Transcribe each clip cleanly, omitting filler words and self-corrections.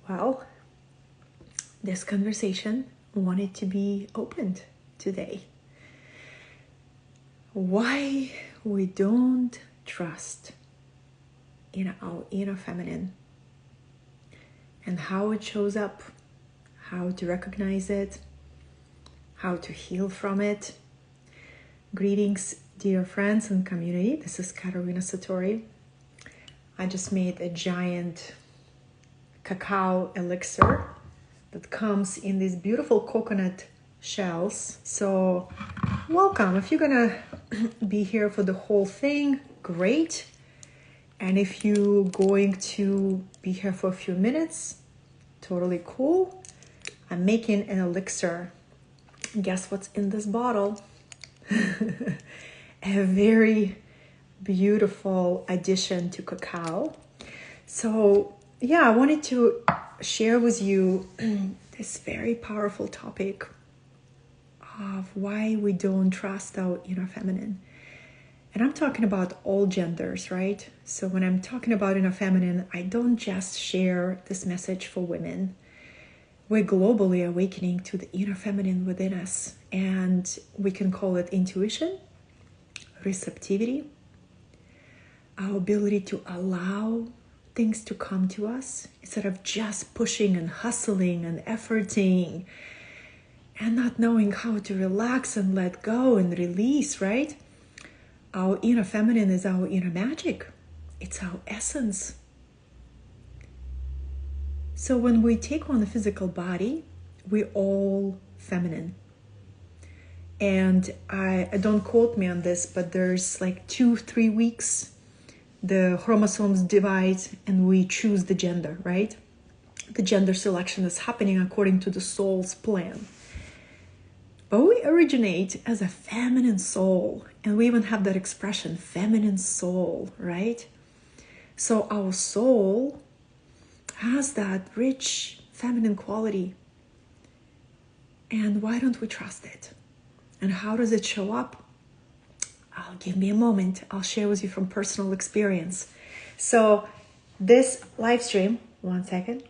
Well, this conversation wanted to be opened today. Why we don't trust in our inner feminine and how it shows up, how to recognize it, how to heal from it. Greetings, dear friends and community. This is Katarina Satori. I just made a giant cacao elixir that comes in these beautiful coconut shells. So welcome. If you're gonna be here for the whole thing, great. And if you're going to be here for a few minutes, totally cool. I'm making an elixir. Guess what's in this bottle? A very beautiful addition to cacao. So yeah, I wanted to share with you this very powerful topic of why we don't trust our inner feminine. And I'm talking about all genders, right? So when I'm talking about inner feminine, I don't just share this message for women. We're globally awakening to the inner feminine within us, and we can call it intuition, receptivity, our ability to allow things to come to us instead of just pushing and hustling and efforting and not knowing how to relax and let go and release, right? Our inner feminine is our inner magic. It's our essence. So when we take on the physical body, we're all feminine. And I don't quote me on this, but there's like 2-3 weeks, the chromosomes divide and we choose the gender, right? The gender selection is happening according to the soul's plan. But we originate as a feminine soul, and we even have that expression, feminine soul, right? So our soul has that rich feminine quality. And why don't we trust it? And how does it show up? Give me a moment. I'll share with you from personal experience. So this live stream, one second.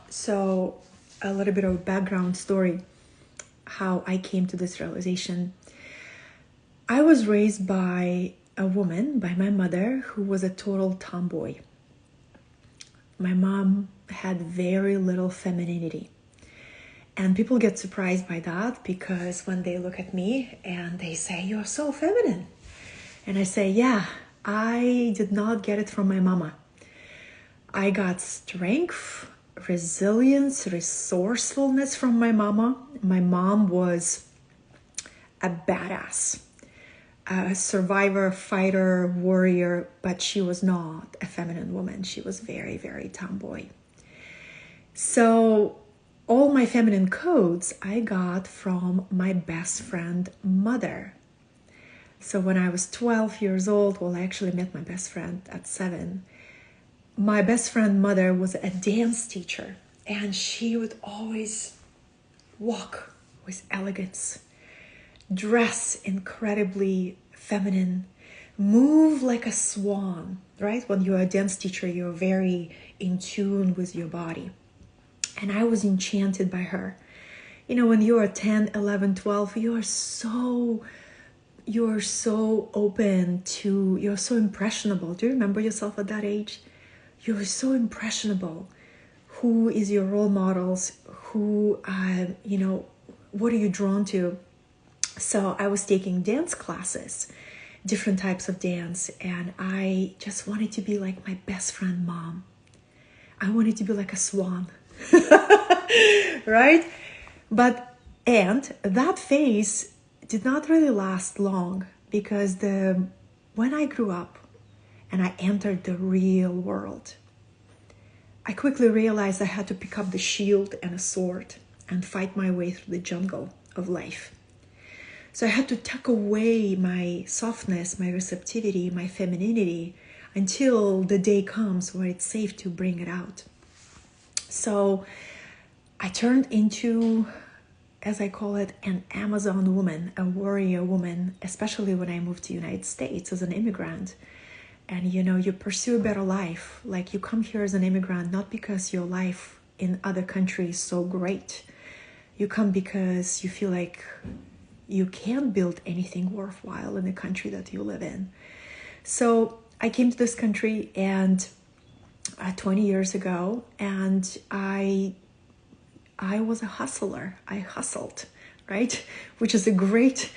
So a little bit of a background story, how I came to this realization. I was raised by a woman, by my mother, who was a total tomboy. My mom had very little femininity. And people get surprised by that because when they look at me and they say, "You're so feminine." And I say, yeah, I did not get it from my mama. I got strength, resilience, resourcefulness from my mama. My mom was a badass, a survivor, fighter, warrior, but she was not a feminine woman. She was very, very tomboy. So all my feminine codes I got from my best friend mother. So when I was 12 years old, well, I actually met my best friend at 7. My best friend mother was a dance teacher, and she would always walk with elegance, dress incredibly feminine, move like a swan, right? When you're a dance teacher, you're very in tune with your body. And I was enchanted by her. You know, when you're 10, 11, 12, you're so open to, you're so impressionable. Do you remember yourself at that age? You're so impressionable. Who is your role models? Who, what are you drawn to? So I was taking dance classes, different types of dance, and I just wanted to be like my best friend mom. I wanted to be like a swan, right? And that phase did not really last long because when I grew up and I entered the real world, I quickly realized I had to pick up the shield and a sword and fight my way through the jungle of life. So I had to tuck away my softness, my receptivity, my femininity until the day comes where it's safe to bring it out. So I turned into as I call it, an Amazon woman, a warrior woman, especially when I moved to the United States as an immigrant. And you pursue a better life. Like, you come here as an immigrant, not because your life in other countries is so great. You come because you feel like you can't build anything worthwhile in the country that you live in. So I came to this country 20 years ago, and I was a hustler. I hustled, right? Which is a great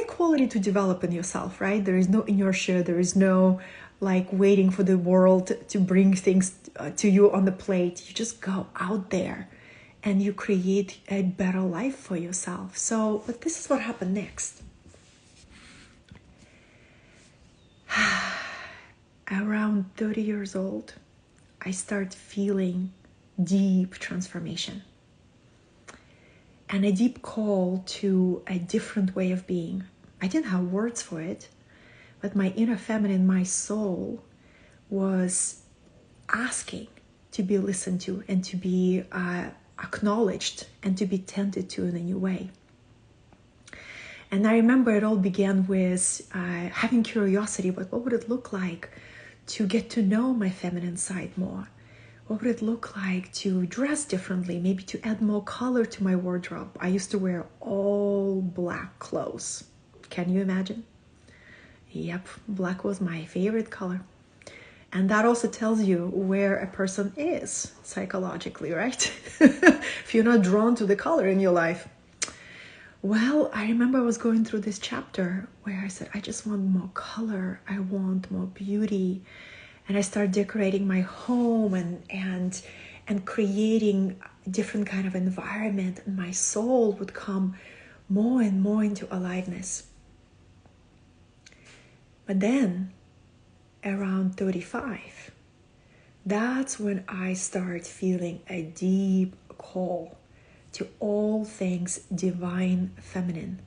quality to develop in yourself, right? There is no inertia. There is no like waiting for the world to bring things to you on the plate. You just go out there and you create a better life for yourself. So, but this is what happened next. Around 30 years old, I start feeling deep transformation and a deep call to a different way of being. I didn't have words for it, but my inner feminine, my soul, was asking to be listened to and to be acknowledged and to be tended to in a new way. And I remember it all began with having curiosity about what would it look like to get to know my feminine side more. What would it look like to dress differently, maybe to add more color to my wardrobe? I used to wear all black clothes. Can you imagine? Yep, black was my favorite color. And that also tells you where a person is psychologically, right? If you're not drawn to the color in your life. Well, I remember I was going through this chapter where I said, I just want more color. I want more beauty. And I started decorating my home and creating a different kind of environment. And my soul would come more and more into aliveness. But then, around 35, that's when I start feeling a deep call to all things divine feminine.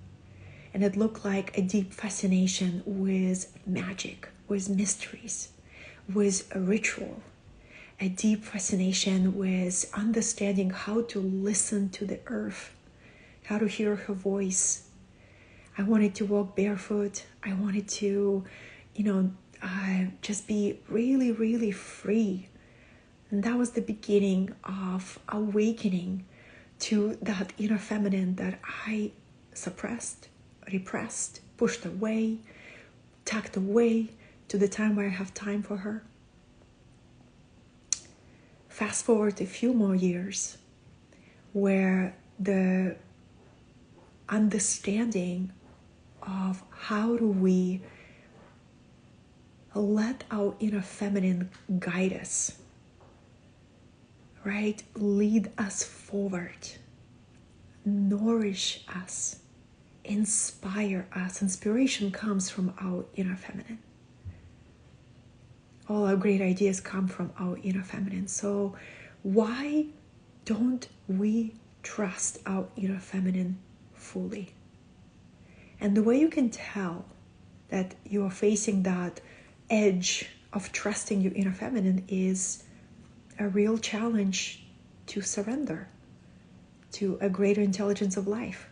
And it looked like a deep fascination with magic, with mysteries, with a ritual, a deep fascination with understanding how to listen to the earth, how to hear her voice. I wanted to walk barefoot. I wanted to, just be really, really free. And that was the beginning of awakening to that inner feminine that I suppressed, repressed, pushed away, tucked away to the time where I have time for her. Fast forward a few more years where the understanding of how do we let our inner feminine guide us, right? Lead us forward, nourish us, inspire us. Inspiration comes from our inner feminine. All our great ideas come from our inner feminine. So why don't we trust our inner feminine fully? And the way you can tell that you are facing that edge of trusting your inner feminine is a real challenge to surrender to a greater intelligence of life,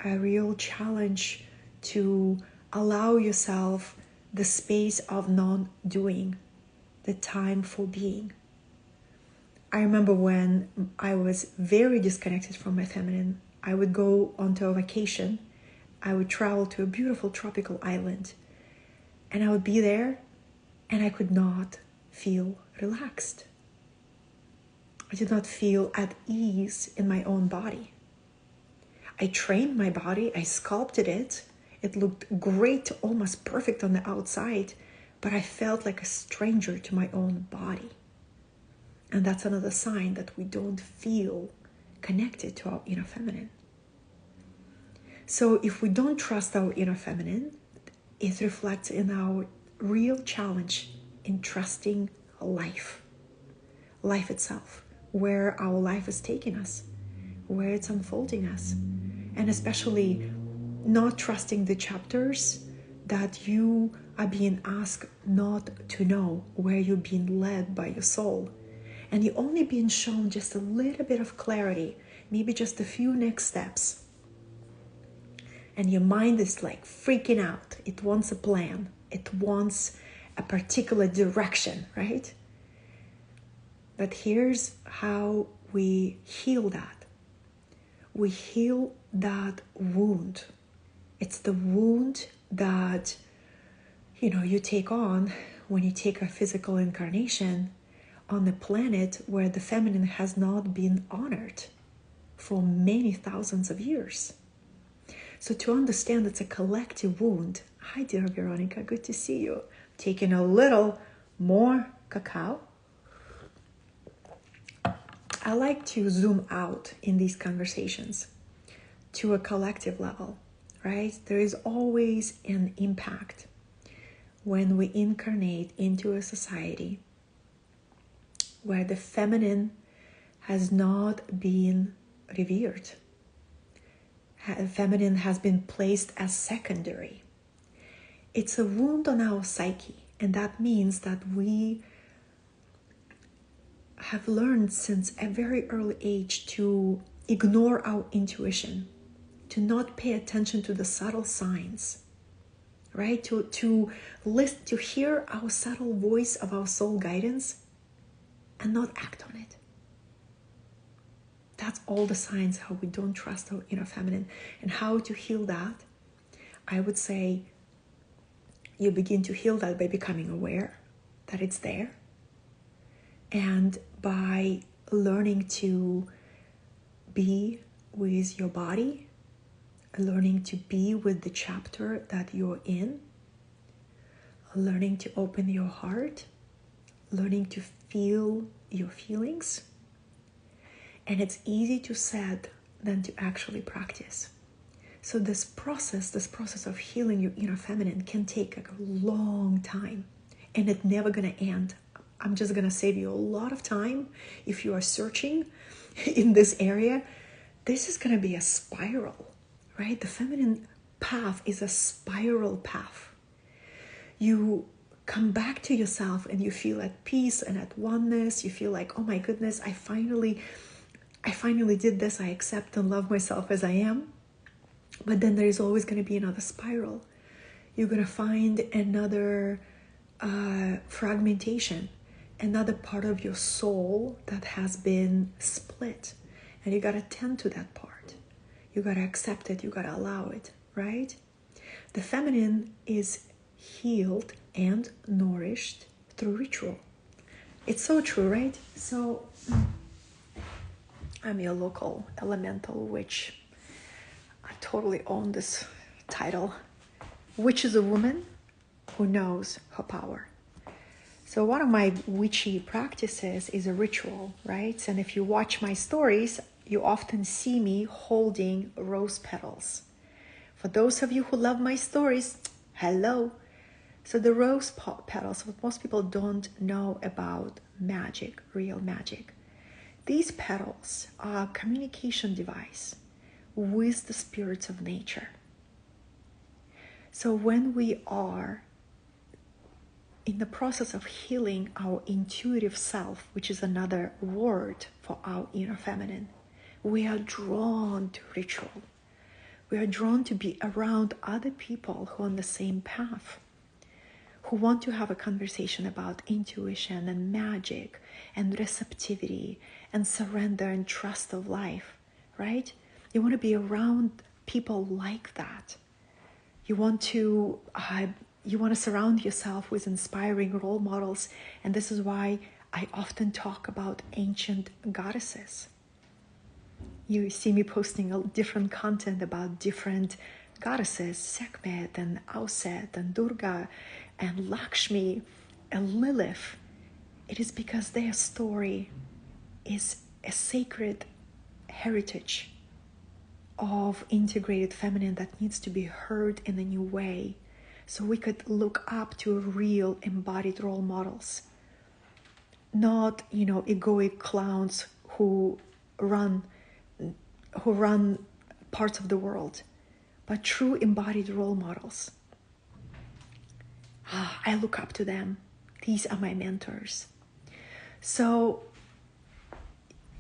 a real challenge to allow yourself the space of non-doing, the time for being. I remember when I was very disconnected from my feminine, I would go onto a vacation. I would travel to a beautiful tropical island, and I would be there, and I could not feel relaxed. I did not feel at ease in my own body. I trained my body, I sculpted it. It looked great, almost perfect on the outside, but I felt like a stranger to my own body. And that's another sign that we don't feel connected to our inner feminine. So if we don't trust our inner feminine, it reflects in our real challenge in trusting life itself, where our life is taking us, where it's unfolding us, and especially not trusting the chapters that you are being asked not to know, where you're being led by your soul. And you're only being shown just a little bit of clarity, maybe just a few next steps, and your mind is like freaking out. It wants a plan. It wants a particular direction, right? But here's how we heal that. We heal that wound. It's the wound that, you take on when you take a physical incarnation on a planet where the feminine has not been honored for many thousands of years. So to understand it's a collective wound. Hi, dear Veronica, good to see you. Taking a little more cacao. I like to zoom out in these conversations to a collective level, right? There is always an impact when we incarnate into a society where the feminine has not been revered. Feminine has been placed as secondary. It's a wound on our psyche, and that means that we have learned since a very early age to ignore our intuition, to not pay attention to the subtle signs, right? To listen, to hear our subtle voice of our soul guidance and not act on it. That's all the signs how we don't trust our inner feminine. And how to heal that, I would say you begin to heal that by becoming aware that it's there, and by learning to be with your body, learning to be with the chapter that you're in, learning to open your heart, learning to feel your feelings. And it's easy to say than to actually practice. So this process of healing your inner feminine can take a long time, and it's never going to end. I'm just going to save you a lot of time if you are searching in this area. This is going to be a spiral, right? The feminine path is a spiral path. You come back to yourself and you feel at peace and at oneness. You feel like, oh my goodness, I finally did this. I accept and love myself as I am. But then there's always going to be another spiral. You're going to find another fragmentation, another part of your soul that has been split. And you got to tend to that part. You got to accept it. You got to allow it, right? The feminine is healed and nourished through ritual. It's so true, right? So I'm your local elemental witch. I totally own this title. Witch is a woman who knows her power. So one of my witchy practices is a ritual, right? And if you watch my stories, you often see me holding rose petals. For those of you who love my stories, hello. So the rose petals, what most people don't know about magic, real magic. These petals are a communication device with the spirits of nature. So when we are in the process of healing our intuitive self, which is another word for our inner feminine, we are drawn to ritual. We are drawn to be around other people who are on the same path, who want to have a conversation about intuition and magic and receptivity and surrender and trust of life, right? You want to be around people like that. You want to surround yourself with inspiring role models. And this is why I often talk about ancient goddesses. You see me posting different content about different goddesses, Sekhmet and Auset and Durga and Lakshmi and Lilith. It is because their story is a sacred heritage of integrated feminine that needs to be heard in a new way. So we could look up to real embodied role models, not, egoic clowns who run parts of the world, but true embodied role models. I look up to them. These are my mentors. So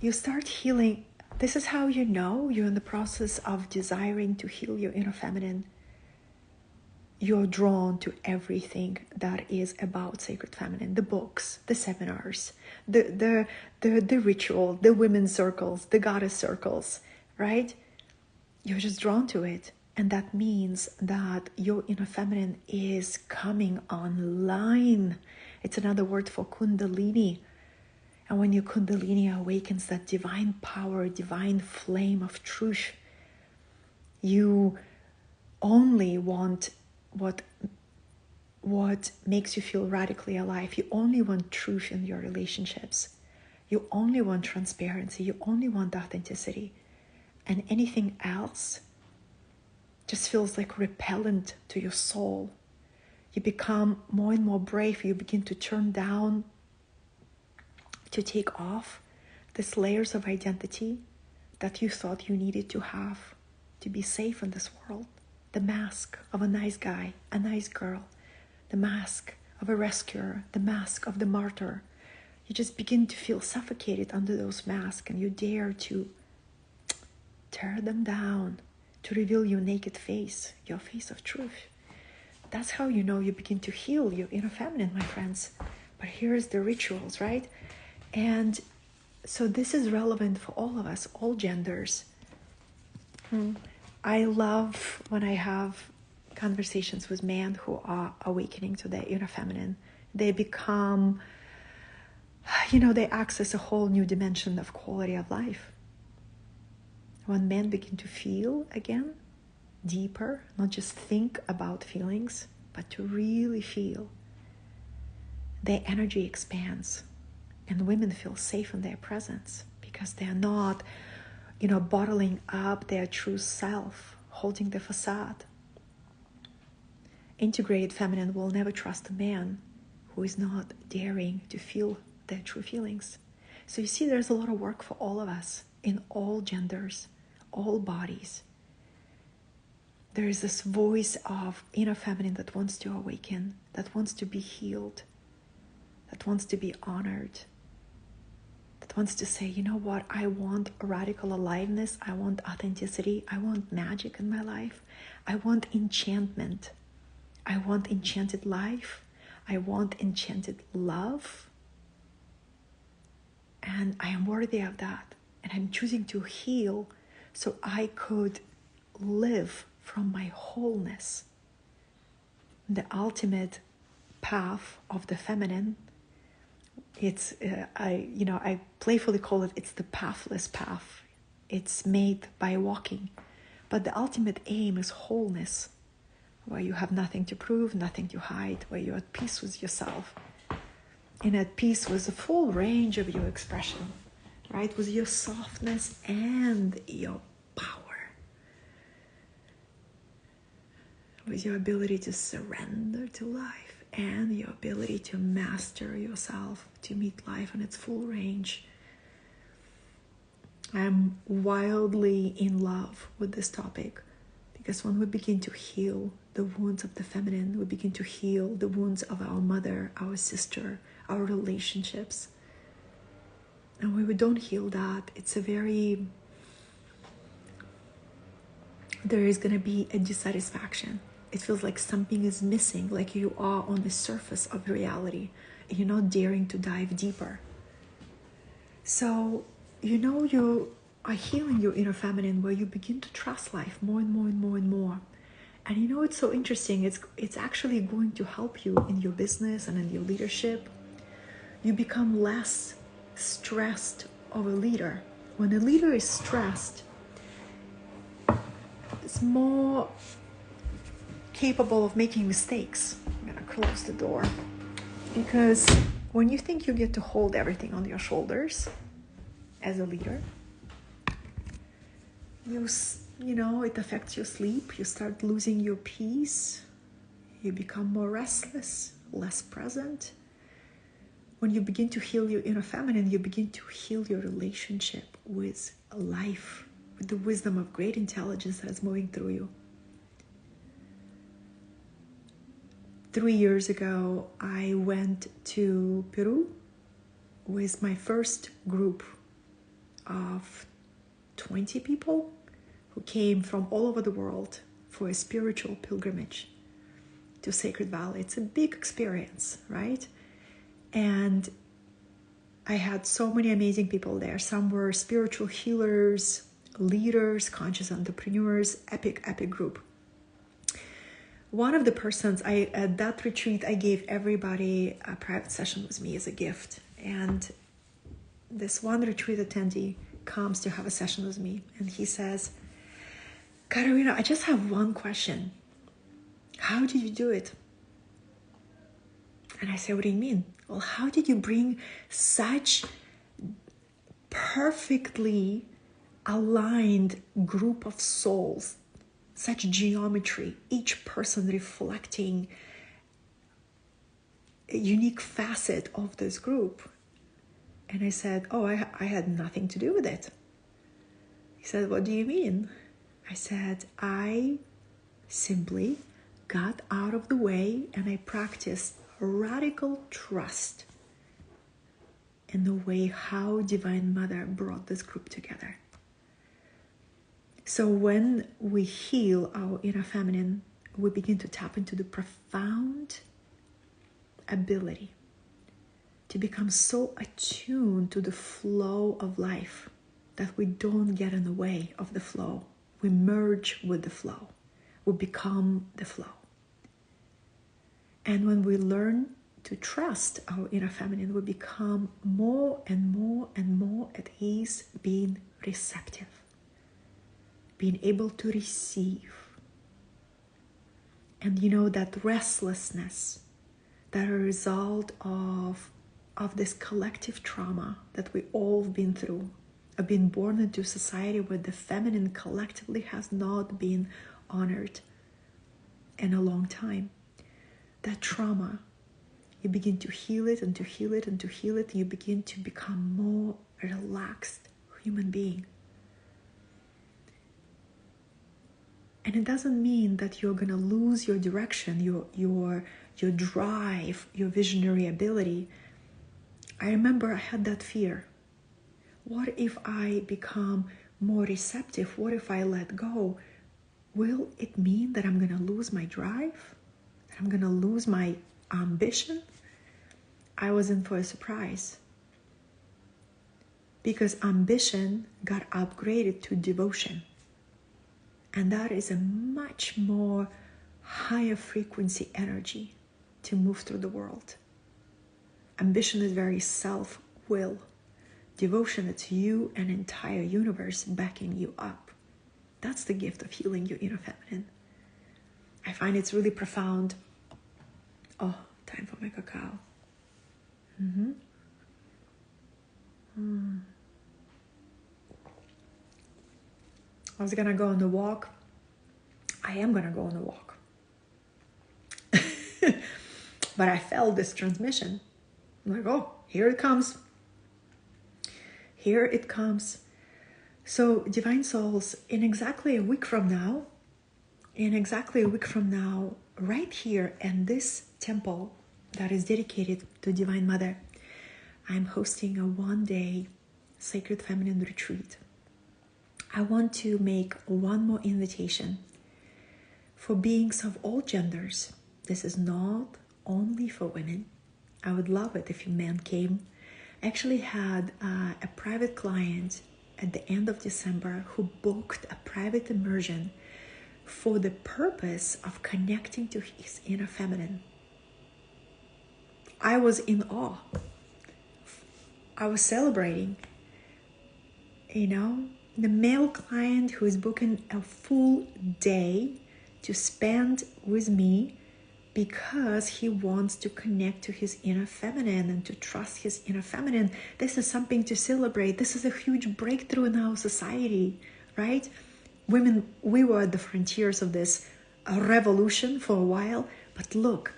you start healing This is how you know you're in the process of desiring to heal your inner feminine. You're drawn to everything that is about sacred feminine, the books, the seminars, the ritual, the women's circles, the goddess circles, right? You're just drawn to it. And that means that your inner feminine is coming online. It's another word for Kundalini. And when your Kundalini awakens, that divine power, divine flame of truth, you only want what makes you feel radically alive. You only want truth in your relationships. You only want transparency. You only want authenticity. And anything else just feels like repellent to your soul. You become more and more brave. You begin to turn down, to take off these layers of identity that you thought you needed to have to be safe in this world. The mask of a nice guy, a nice girl, the mask of a rescuer, the mask of the martyr. You just begin to feel suffocated under those masks, and you dare to tear them down, to reveal your naked face, your face of truth. That's how you know you begin to heal your inner feminine, my friends. But here's the rituals, right? And so this is relevant for all of us, all genders. I love when I have conversations with men who are awakening to their inner feminine. They become, they access a whole new dimension of quality of life. When men begin to feel again, deeper, not just think about feelings, but to really feel, their energy expands. And women feel safe in their presence because they are not, bottling up their true self, holding the facade. Integrated feminine will never trust a man who is not daring to feel their true feelings. So you see, there's a lot of work for all of us in all genders, all bodies. There is this voice of inner feminine that wants to awaken, that wants to be healed, that wants to be honored, that wants to say, you know what, I want radical aliveness, I want authenticity, I want magic in my life, I want enchantment, I want enchanted life, I want enchanted love, and I am worthy of that, and I'm choosing to heal so I could live from my wholeness. The ultimate path of the feminine, it's I playfully call it's the pathless path. It's made by walking, but the ultimate aim is wholeness, where you have nothing to prove, nothing to hide, where you're at peace with yourself and at peace with the full range of your expression, right? With your softness and your power, with your ability to surrender to life and your ability to master yourself, to meet life in its full range. I'm wildly in love with this topic because when we begin to heal the wounds of the feminine, we begin to heal the wounds of our mother, our sister, our relationships. And when we don't heal that, there is going to be a dissatisfaction. It feels like something is missing, like you are on the surface of reality and you're not daring to dive deeper. So, you are healing your inner feminine, where you begin to trust life more and more and more and more. And it's so interesting. It's actually going to help you in your business and in your leadership. You become less stressed of a leader. When a leader is stressed, it's more capable of making mistakes. I'm gonna close the door, because when you think you get to hold everything on your shoulders as a leader, it affects your sleep. You start losing your peace. You become more restless, less present. When you begin to heal your inner feminine, you begin to heal your relationship with life, with the wisdom of great intelligence that is moving through you. 3 years ago, I went to Peru with my first group of 20 people who came from all over the world for a spiritual pilgrimage to Sacred Valley. It's a big experience, right? And I had so many amazing people there. Some were spiritual healers, leaders, conscious entrepreneurs, epic group. One of the persons at that retreat, I gave everybody a private session with me as a gift. And this one retreat attendee comes to have a session with me. And he says, Katarina, I just have one question. How did you do it? And I say, what do you mean? Well, how did you bring such perfectly aligned group of souls, such geometry, each person reflecting a unique facet of this group? And I said, oh, I had nothing to do with it. He said, what do you mean? I said, I simply got out of the way and I practiced radical trust in the way how Divine Mother brought this group together. So when we heal our inner feminine, we begin to tap into the profound ability to become so attuned to the flow of life that we don't get in the way of the flow. We merge with the flow. We become the flow. And when we learn to trust our inner feminine, we become more and more and more at ease, being receptive, being able to receive. And that restlessness, that a result of this collective trauma that we all have been through, of being born into a society where the feminine collectively has not been honored in a long time. That trauma, you begin to heal it and to heal it and to heal it. You begin to become more relaxed human being. And it doesn't mean that you're going to lose your direction, your drive, your visionary ability. I remember I had that fear. What if I become more receptive? What if I let go? Will it mean that I'm going to lose my drive? That I'm going to lose my ambition? I was in for a surprise. Because ambition got upgraded to devotion. And that is a much more higher frequency energy to move through the world. Ambition is very self-will. Devotion, it's you and entire universe backing you up. That's the gift of healing your inner feminine. I find it's really profound. Oh, time for my cacao. I was going to go on the walk. I am going to go on the walk. But I felt this transmission. I'm like, oh, here it comes. Here it comes. So, Divine Souls, in exactly a week from now, right here in this temple that is dedicated to Divine Mother, I'm hosting a one-day Sacred Feminine retreat. I want to make one more invitation for beings of all genders. This is not only for women. I would love it if men came. I actually had a private client at the end of December who booked a private immersion for the purpose of connecting to his inner feminine. I was in awe. I was celebrating. The male client who is booking a full day to spend with me because he wants to connect to his inner feminine and to trust his inner feminine. This is something to celebrate. This is a huge breakthrough in our society, right? Women, we were at the frontiers of this revolution for a while, but look,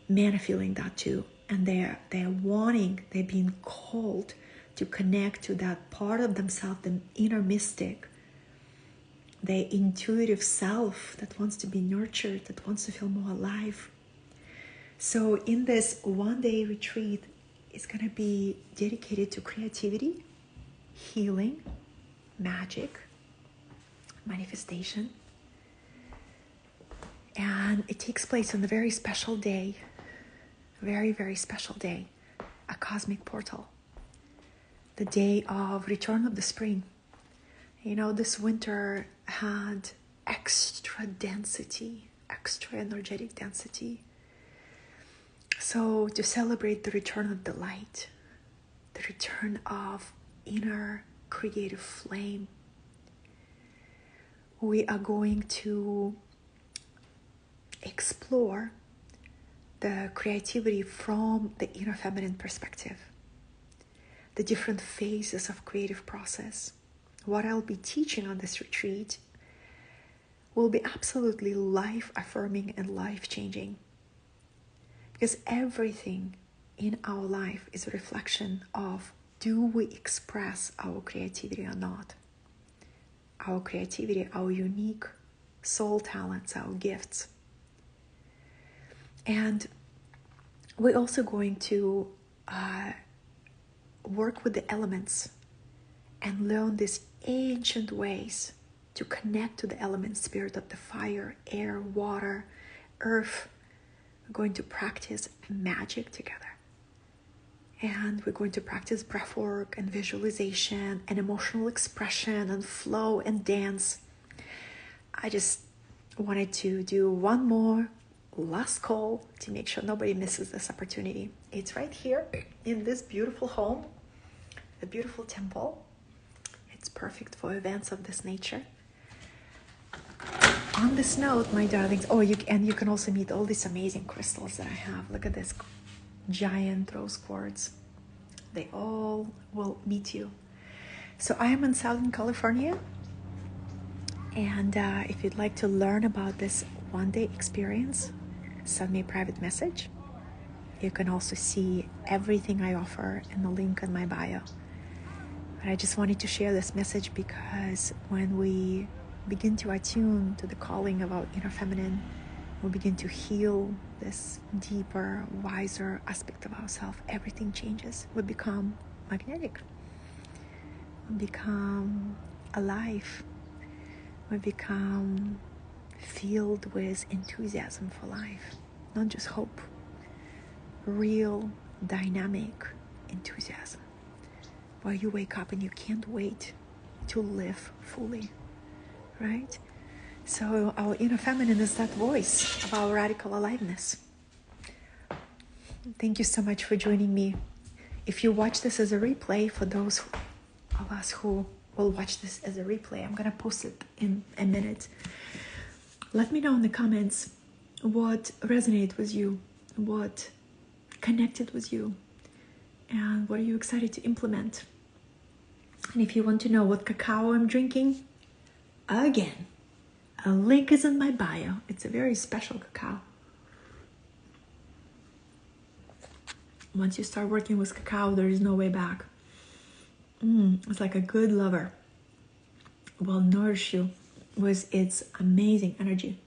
men are feeling that too. And they're being called to connect to that part of themselves, the inner mystic, the intuitive self that wants to be nurtured, that wants to feel more alive. So in this one-day retreat, it's going to be dedicated to creativity, healing, magic, manifestation. And it takes place on a very special day, very, very special day, a cosmic portal, the day of return of the spring. You know, this winter had extra density, extra energetic density. So to celebrate the return of the light, the return of inner creative flame, we are going to explore the creativity from the inner feminine perspective, the different phases of creative process. What I'll be teaching on this retreat will be absolutely life-affirming and life-changing, because everything in our life is a reflection of, do we express our creativity or not? Our creativity, our unique soul talents, our gifts. And we're also going to work with the elements and learn these ancient ways to connect to the element spirit of the fire, air, water, earth. We're going to practice magic together. And we're going to practice breath work and visualization and emotional expression and flow and dance. I just wanted to do one more last call to make sure nobody misses this opportunity. It's right here in this beautiful home, a beautiful temple. It's perfect for events of this nature. On this note, my darlings, you can also meet all these amazing crystals that I have. Look at this giant rose quartz. They all will meet you. So I am in Southern California, and if you'd like to learn about this one-day experience, send me a private message. You can also see everything I offer in the link in my bio. But I just wanted to share this message because when we begin to attune to the calling of our inner feminine, we begin to heal this deeper, wiser aspect of ourselves. Everything changes. We become magnetic. We become alive. We become filled with enthusiasm for life. Not just hope. Real, dynamic enthusiasm. Where you wake up and you can't wait to live fully. Right? So our inner feminine is that voice of our radical aliveness. Thank you so much for joining me. If you watch this as a replay, for those of us who will watch this as a replay, I'm going to post it in a minute. Let me know in the comments what resonated with you, what connected with you, and what are you excited to implement. And if you want to know what cacao I'm drinking, again, a link is in my bio. It's a very special cacao. Once you start working with cacao, there is no way back. It's like a good lover will nourish you with its amazing energy.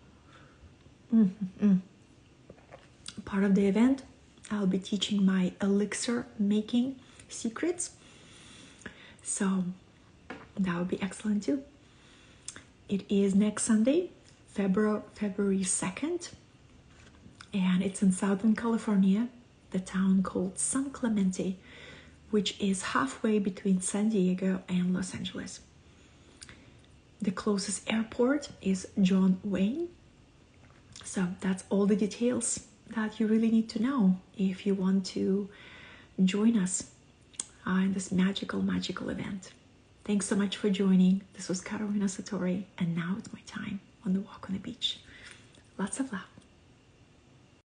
Part of the event, I'll be teaching my elixir making secrets. So that would be excellent too. It is next Sunday, February 2nd, and it's in Southern California, the town called San Clemente, which is halfway between San Diego and Los Angeles. The closest airport is John Wayne. So that's all the details that you really need to know if you want to join us in this magical event. Thanks so much for joining. This was Carolina Satori, and now it's my time.